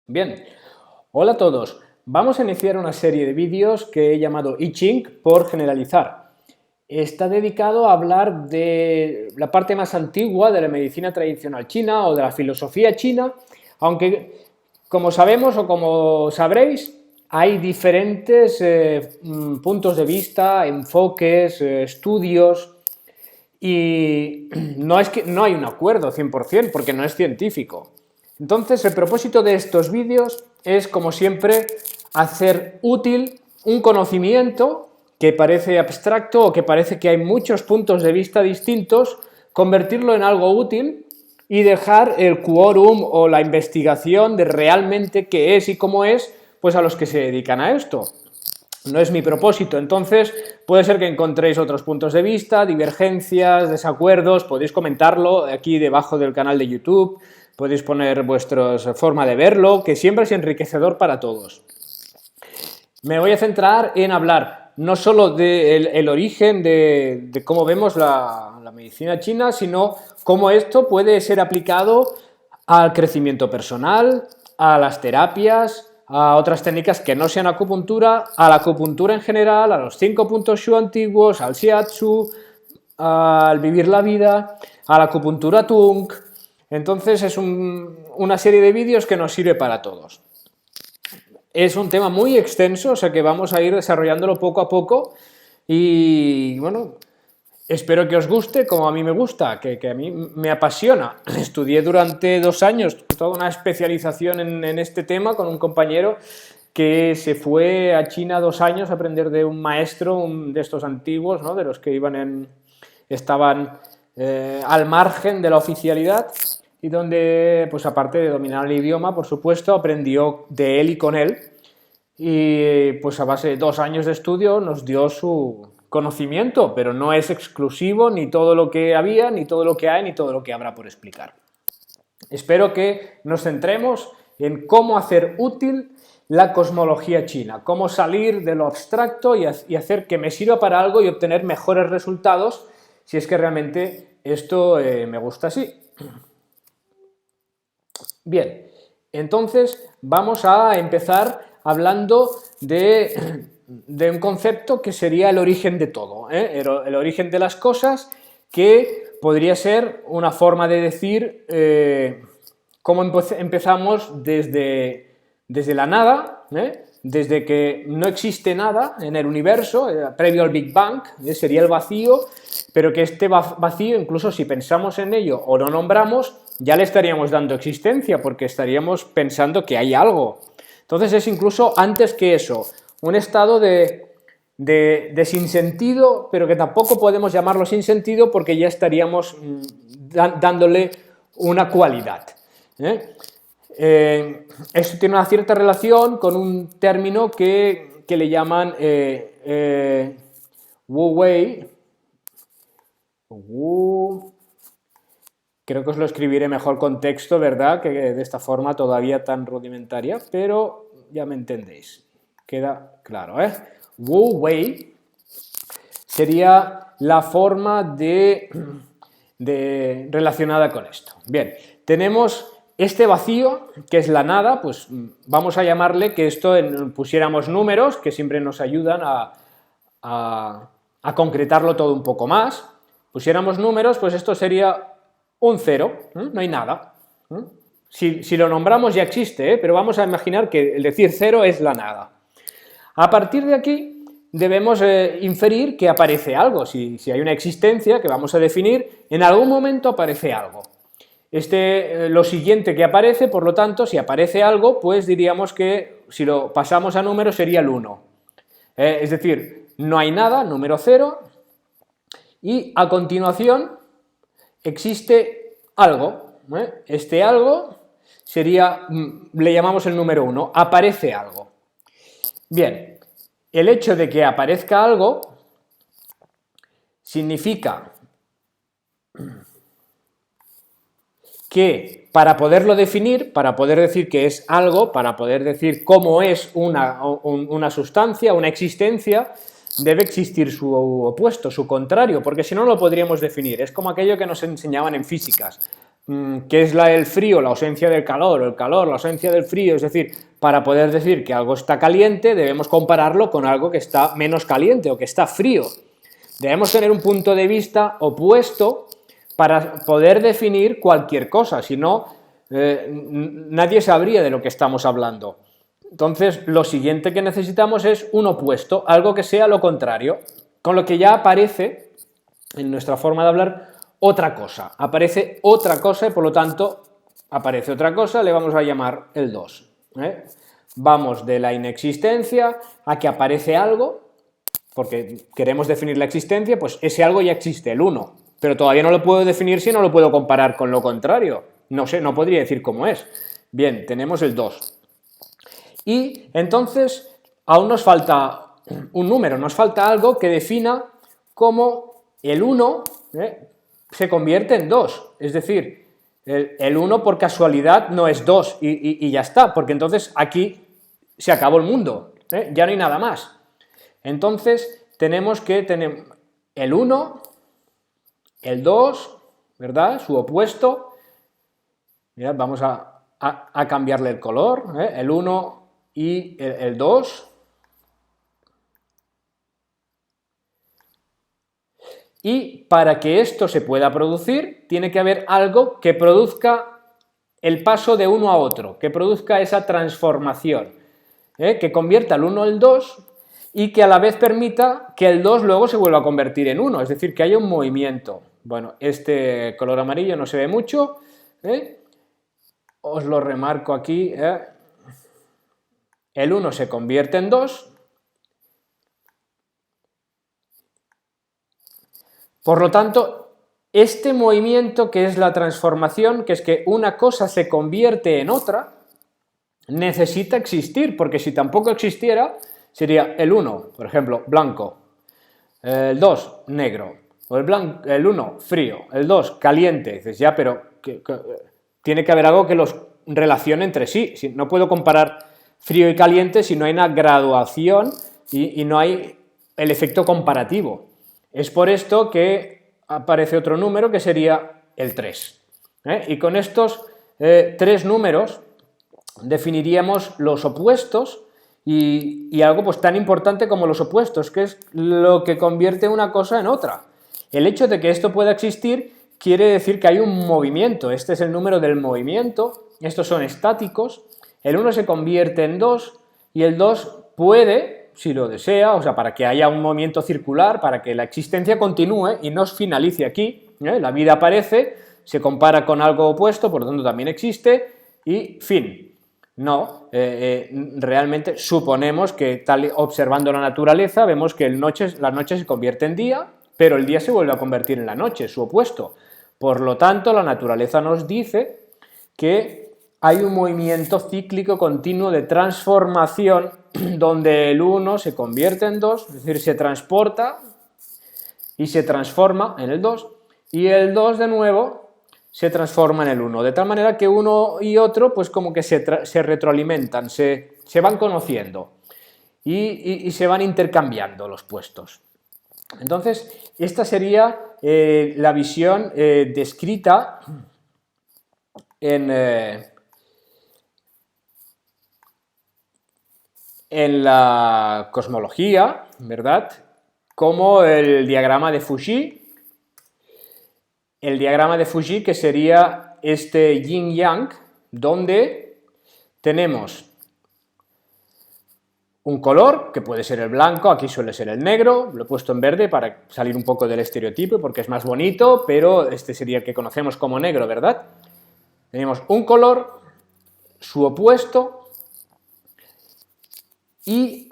Bien, hola a todos. Vamos a iniciar una serie de vídeos que he llamado I Ching por generalizar. Está dedicado a hablar de la parte más antigua de la medicina tradicional china o de la filosofía china, aunque como sabemos o como sabréis, hay diferentes puntos de vista, enfoques, estudios, y no es que no hay un acuerdo 100% porque no es científico. Entonces, el propósito de estos vídeos es, como siempre, hacer útil un conocimiento que parece abstracto o que parece que hay muchos puntos de vista distintos, convertirlo en algo útil y dejar el quórum o la investigación de realmente qué es y cómo es, pues a los que se dedican a esto. No es mi propósito, entonces puede ser que encontréis otros puntos de vista, divergencias, desacuerdos, podéis comentarlo aquí debajo del canal de YouTube, podéis poner vuestra forma de verlo, que siempre es enriquecedor para todos. Me voy a centrar en hablar no solo del origen de cómo vemos la medicina china, sino cómo esto puede ser aplicado al crecimiento personal, a las terapias, a otras técnicas que no sean acupuntura, a la acupuntura en general, a los 5 puntos Shu antiguos, al Shiatsu, al vivir la vida, a la acupuntura Tung. Entonces es una serie de vídeos que nos sirve para todos. Es un tema muy extenso, o sea que vamos a ir desarrollándolo poco a poco y bueno, espero que os guste como a mí me gusta, que a mí me apasiona. Estudié durante 2 años toda una especialización en este tema con un compañero que se fue a China 2 años a aprender de un maestro de estos antiguos, ¿no? De los que estaban al margen de la oficialidad y donde, pues aparte de dominar el idioma, por supuesto, aprendió de él y con él y pues a base de 2 años de estudio nos dio su conocimiento, pero no es exclusivo ni todo lo que había, ni todo lo que hay, ni todo lo que habrá por explicar. Espero que nos centremos en cómo hacer útil la cosmología china, cómo salir de lo abstracto y hacer que me sirva para algo y obtener mejores resultados si es que realmente esto me gusta así. Bien, entonces vamos a empezar hablando de un concepto que sería el origen de todo, el origen de las cosas, que podría ser una forma de decir cómo empezamos desde la nada, desde que no existe nada en el universo, previo al Big Bang, sería el vacío, pero que este vacío, incluso si pensamos en ello o lo nombramos, ya le estaríamos dando existencia, porque estaríamos pensando que hay algo. Entonces es incluso antes que eso, un estado de sinsentido, pero que tampoco podemos llamarlo sinsentido porque ya estaríamos dándole una cualidad. Esto tiene una cierta relación con un término que le llaman Wu Wei. Creo que os lo escribiré mejor con texto, ¿verdad? Que de esta forma todavía tan rudimentaria, pero ya me entendéis. Queda claro, ¿eh? Wu Wei sería la forma relacionada con esto. Bien, tenemos este vacío, que es la nada, pues vamos a llamarle que esto pusiéramos números, que siempre nos ayudan a concretarlo todo un poco más. Pusiéramos números, pues esto sería un 0, no hay nada. Si lo nombramos ya existe, pero vamos a imaginar que el decir 0 es la nada. A partir de aquí debemos inferir que aparece algo. Si hay una existencia que vamos a definir, en algún momento aparece algo. Lo siguiente que aparece, por lo tanto, si aparece algo, pues diríamos que si lo pasamos a números sería el 1. Es decir, no hay nada, número 0, y a continuación existe algo. Este algo sería, le llamamos el número 1, aparece algo. Bien, el hecho de que aparezca algo significa que para poderlo definir, para poder decir que es algo, para poder decir cómo es una sustancia, una existencia, debe existir su opuesto, su contrario, porque si no lo podríamos definir. Es como aquello que nos enseñaban en físicas. ¿qué es el frío? La ausencia del calor, o el calor, la ausencia del frío, es decir, para poder decir que algo está caliente debemos compararlo con algo que está menos caliente o que está frío. Debemos tener un punto de vista opuesto para poder definir cualquier cosa, si no, nadie sabría de lo que estamos hablando. Entonces, lo siguiente que necesitamos es un opuesto, algo que sea lo contrario, con lo que ya aparece en nuestra forma de hablar otra cosa. Aparece otra cosa y por lo tanto aparece otra cosa, le vamos a llamar el 2. Vamos de la inexistencia a que aparece algo, porque queremos definir la existencia, pues ese algo ya existe, el 1, pero todavía no lo puedo definir si no lo puedo comparar con lo contrario. No sé, no podría decir cómo es. Bien, tenemos el 2. Y entonces aún nos falta un número, nos falta algo que defina cómo el 1 se convierte en 2, es decir, el 1 por casualidad no es 2 y ya está, porque entonces aquí se acabó el mundo, ya no hay nada más. Entonces tenemos que tener el 1, el 2, ¿verdad? Su opuesto. Mirad, vamos a cambiarle el color, el 1 y el 2. Y para que esto se pueda producir, tiene que haber algo que produzca el paso de uno a otro, que produzca esa transformación, que convierta el 1 en el 2 y que a la vez permita que el 2 luego se vuelva a convertir en 1, es decir, que haya un movimiento. Bueno, este color amarillo no se ve mucho, os lo remarco aquí, el 1 se convierte en 2, por lo tanto, este movimiento que es la transformación, que es que una cosa se convierte en otra, necesita existir, porque si tampoco existiera, sería el 1, por ejemplo, blanco, el 2, negro, o el 1, frío, el 2, caliente. Dices, ya, pero tiene que haber algo que los relacione entre sí. No puedo comparar frío y caliente si no hay una graduación y no hay el efecto comparativo. Es por esto que aparece otro número que sería el 3. Y con estos 3 números definiríamos los opuestos y algo pues tan importante como los opuestos, que es lo que convierte una cosa en otra. El hecho de que esto pueda existir quiere decir que hay un movimiento. Este es el número del movimiento, estos son estáticos, el 1 se convierte en 2 y el 2 puede, si lo desea, o sea, para que haya un movimiento circular, para que la existencia continúe y no finalice aquí, la vida aparece, se compara con algo opuesto, por lo tanto también existe y fin. No, realmente suponemos que tal observando la naturaleza vemos que la noche se convierte en día, pero el día se vuelve a convertir en la noche, su opuesto. Por lo tanto, la naturaleza nos dice que hay un movimiento cíclico continuo de transformación donde el 1 se convierte en 2, es decir, se transporta y se transforma en el 2, y el 2 de nuevo se transforma en el 1, de tal manera que uno y otro pues como que se retroalimentan, se van conociendo y se van intercambiando los puestos. Entonces, esta sería la visión descrita en la cosmología, ¿verdad? Como el diagrama de Fouché. El diagrama de Fouché, que sería este yin-yang, donde tenemos un color, que puede ser el blanco, aquí suele ser el negro, lo he puesto en verde para salir un poco del estereotipo, porque es más bonito, pero este sería el que conocemos como negro, ¿verdad? Tenemos un color, su opuesto, y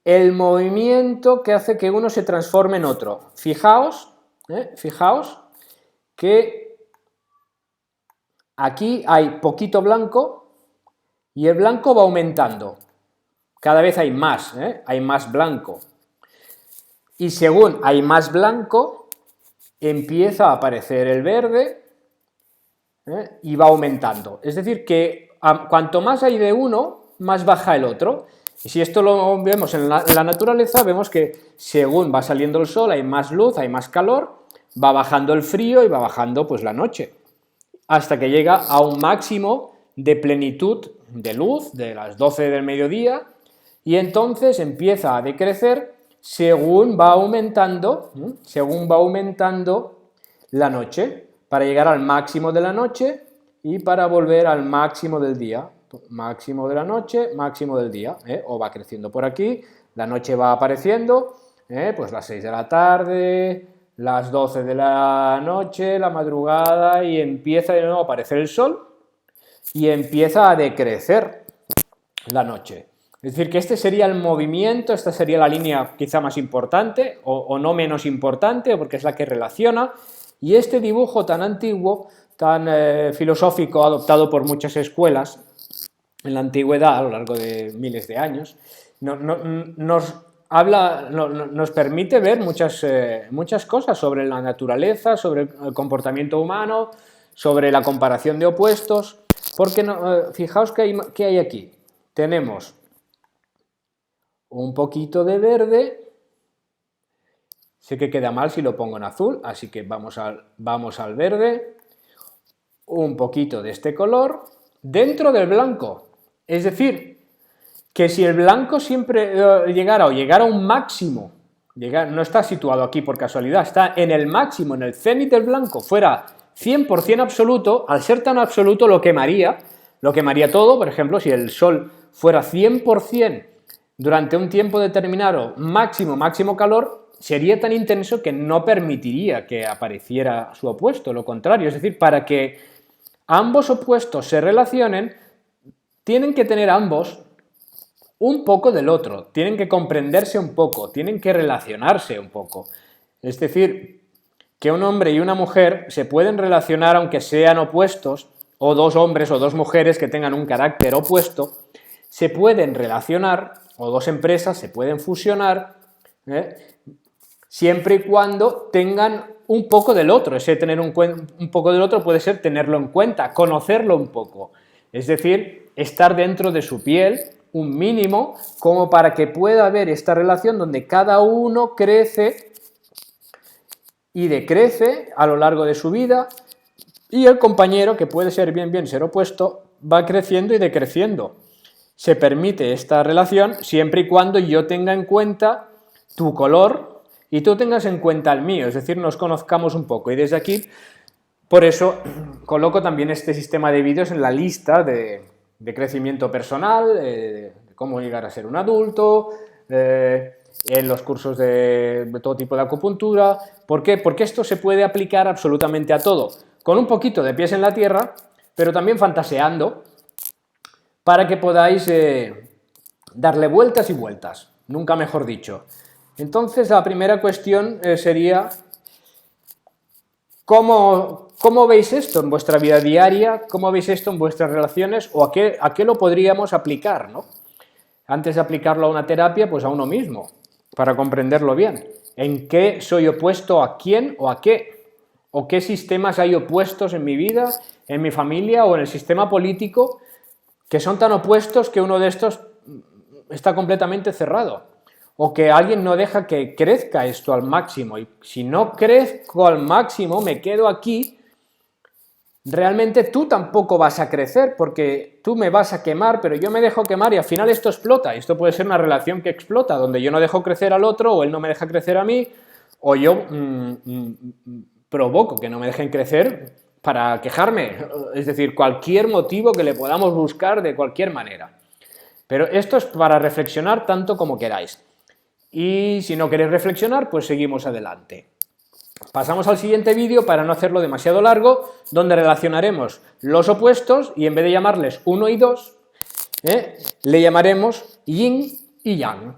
el movimiento que hace que uno se transforme en otro. Fijaos que aquí hay poquito blanco y el blanco va aumentando. Cada vez hay más blanco. Y según hay más blanco, empieza a aparecer el verde y va aumentando. Es decir, que cuanto más hay de uno, más baja el otro. Y si esto lo vemos en la naturaleza, vemos que según va saliendo el sol hay más luz, hay más calor, va bajando el frío y va bajando pues la noche. hasta que llega a un máximo de plenitud de luz de las 12 del mediodía y entonces empieza a decrecer según va aumentando la noche, para llegar al máximo de la noche y para volver al máximo del día. Máximo de la noche, máximo del día, o va creciendo por aquí, la noche va apareciendo, pues las 6 de la tarde, las 12 de la noche, la madrugada, y empieza de nuevo a aparecer el sol y empieza a decrecer la noche. Es decir, que este sería el movimiento, esta sería la línea quizá más importante o no menos importante, porque es la que relaciona, y este dibujo tan antiguo, tan filosófico, adoptado por muchas escuelas en la antigüedad a lo largo de miles de años, nos permite ver muchas cosas sobre la naturaleza, sobre el comportamiento humano, sobre la comparación de opuestos, porque fijaos que hay aquí. Tenemos un poquito de verde, sé que queda mal si lo pongo en azul, así que vamos al verde, un poquito de este color, dentro del blanco. Es decir, que si el blanco siempre llegara a un máximo, no está situado aquí por casualidad, está en el máximo, en el cenit del blanco, fuera 100% absoluto, al ser tan absoluto lo quemaría todo. Por ejemplo, si el sol fuera 100% durante un tiempo determinado, máximo calor, sería tan intenso que no permitiría que apareciera su opuesto, lo contrario. Es decir, para que ambos opuestos se relacionen, tienen que tener ambos un poco del otro, tienen que comprenderse un poco, tienen que relacionarse un poco. Es decir, que un hombre y una mujer se pueden relacionar aunque sean opuestos, o dos hombres o dos mujeres que tengan un carácter opuesto, se pueden relacionar, o dos empresas se pueden fusionar, siempre y cuando tengan un poco del otro. Ese tener un poco del otro puede ser tenerlo en cuenta, conocerlo un poco, es decir, estar dentro de su piel un mínimo como para que pueda haber esta relación donde cada uno crece y decrece a lo largo de su vida, y el compañero, que puede ser bien ser opuesto, va creciendo y decreciendo. Se permite esta relación siempre y cuando yo tenga en cuenta tu color y tú tengas en cuenta el mío, es decir, nos conozcamos un poco. Y desde aquí, por eso, coloco también este sistema de vídeos en la lista de crecimiento personal, de cómo llegar a ser un adulto, en los cursos de todo tipo de acupuntura. ¿Por qué? Porque esto se puede aplicar absolutamente a todo, con un poquito de pies en la tierra, pero también fantaseando, para que podáis darle vueltas y vueltas, nunca mejor dicho. Entonces, la primera cuestión sería, ¿cómo veis esto en vuestra vida diaria? ¿Cómo veis esto en vuestras relaciones? ¿O a qué lo podríamos aplicar, ¿no? Antes de aplicarlo a una terapia, pues a uno mismo, para comprenderlo bien. ¿En qué soy opuesto a quién o a qué? ¿O qué sistemas hay opuestos en mi vida, en mi familia o en el sistema político, que son tan opuestos que uno de estos está completamente cerrado? O que alguien no deja que crezca esto al máximo, y si no crezco al máximo, me quedo aquí, realmente tú tampoco vas a crecer, porque tú me vas a quemar, pero yo me dejo quemar y al final esto explota. Esto puede ser una relación que explota, donde yo no dejo crecer al otro, o él no me deja crecer a mí, o yo provoco que no me dejen crecer para quejarme. Es decir, cualquier motivo que le podamos buscar de cualquier manera. Pero esto es para reflexionar tanto como queráis. Y si no queréis reflexionar, pues seguimos adelante. Pasamos al siguiente vídeo para no hacerlo demasiado largo, donde relacionaremos los opuestos y en vez de llamarles 1 y 2, le llamaremos yin y yang.